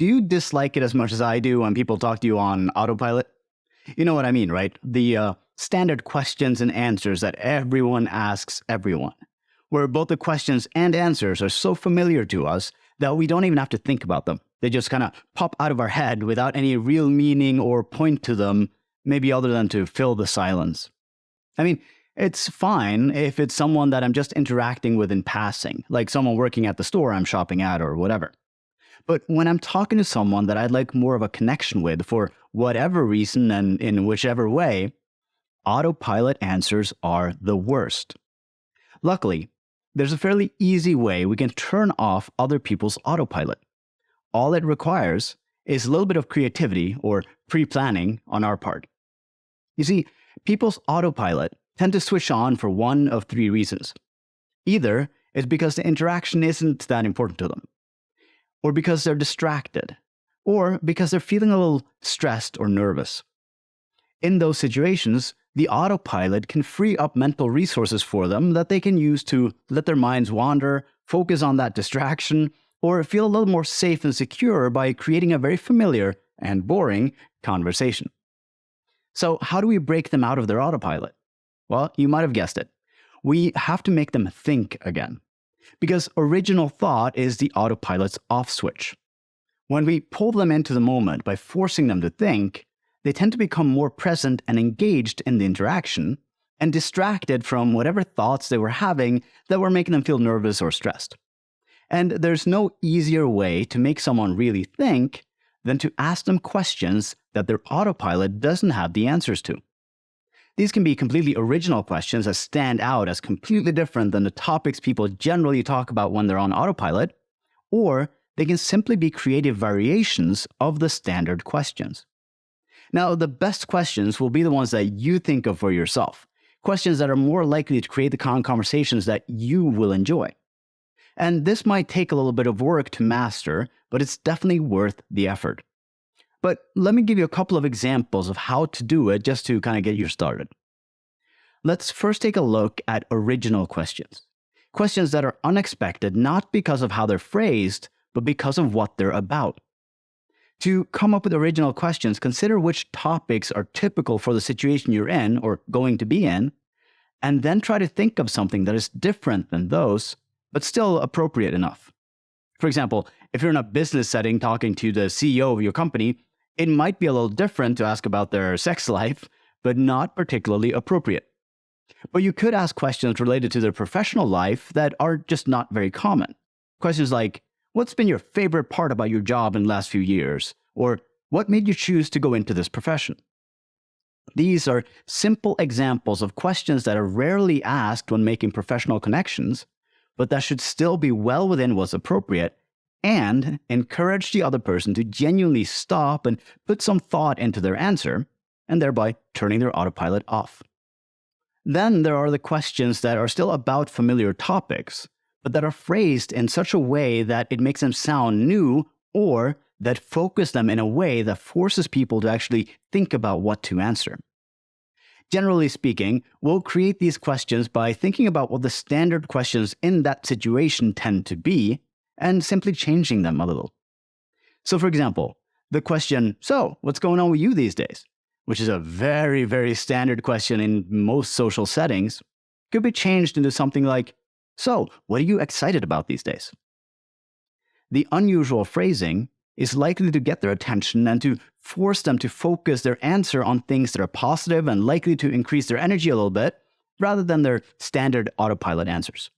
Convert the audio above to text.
Do you dislike it as much as I do when people talk to you on autopilot? You know what I mean, right? The standard questions and answers that everyone asks everyone, where both the questions and answers are so familiar to us that we don't even have to think about them. They just kind of pop out of our head without any real meaning or point to them, maybe other than to fill the silence. I mean, it's fine if it's someone that I'm just interacting with in passing, like someone working at the store I'm shopping at or whatever. But when I'm talking to someone that I'd like more of a connection with for whatever reason and in whichever way, autopilot answers are the worst. Luckily, there's a fairly easy way we can turn off other people's autopilot. All it requires is a little bit of creativity or pre-planning on our part. You see, people's autopilot tend to switch on for one of three reasons. Either it's because the interaction isn't that important to them, or because they're distracted, or because they're feeling a little stressed or nervous. In those situations, the autopilot can free up mental resources for them that they can use to let their minds wander, focus on that distraction, or feel a little more safe and secure by creating a very familiar and boring conversation. So how do we break them out of their autopilot? Well, you might have guessed it. We have to make them think again. Because original thought is the autopilot's off switch. When we pull them into the moment by forcing them to think, they tend to become more present and engaged in the interaction and distracted from whatever thoughts they were having that were making them feel nervous or stressed. And there's no easier way to make someone really think than to ask them questions that their autopilot doesn't have the answers to. These can be completely original questions that stand out as completely different than the topics people generally talk about when they're on autopilot, or they can simply be creative variations of the standard questions. Now, the best questions will be the ones that you think of for yourself, questions that are more likely to create the kind of conversations that you will enjoy. And this might take a little bit of work to master, but it's definitely worth the effort. But let me give you a couple of examples of how to do it just to kind of get you started. Let's first take a look at original questions. Questions that are unexpected not because of how they're phrased, but because of what they're about. To come up with original questions, consider which topics are typical for the situation you're in or going to be in, and then try to think of something that is different than those, but still appropriate enough. For example, if you're in a business setting talking to the CEO of your company, it might be a little different to ask about their sex life, but not particularly appropriate. But you could ask questions related to their professional life that are just not very common. Questions like, what's been your favorite part about your job in the last few years? Or what made you choose to go into this profession? These are simple examples of questions that are rarely asked when making professional connections, but that should still be well within what's appropriate and encourage the other person to genuinely stop and put some thought into their answer, and thereby turning their autopilot off. Then there are the questions that are still about familiar topics, but that are phrased in such a way that it makes them sound new or that focus them in a way that forces people to actually think about what to answer. Generally speaking, we'll create these questions by thinking about what the standard questions in that situation tend to be and simply changing them a little. So for example, the question, so what's going on with you these days? Which is a very, very standard question in most social settings, could be changed into something like, so what are you excited about these days? The unusual phrasing is likely to get their attention and to force them to focus their answer on things that are positive and likely to increase their energy a little bit, rather than their standard autopilot answers.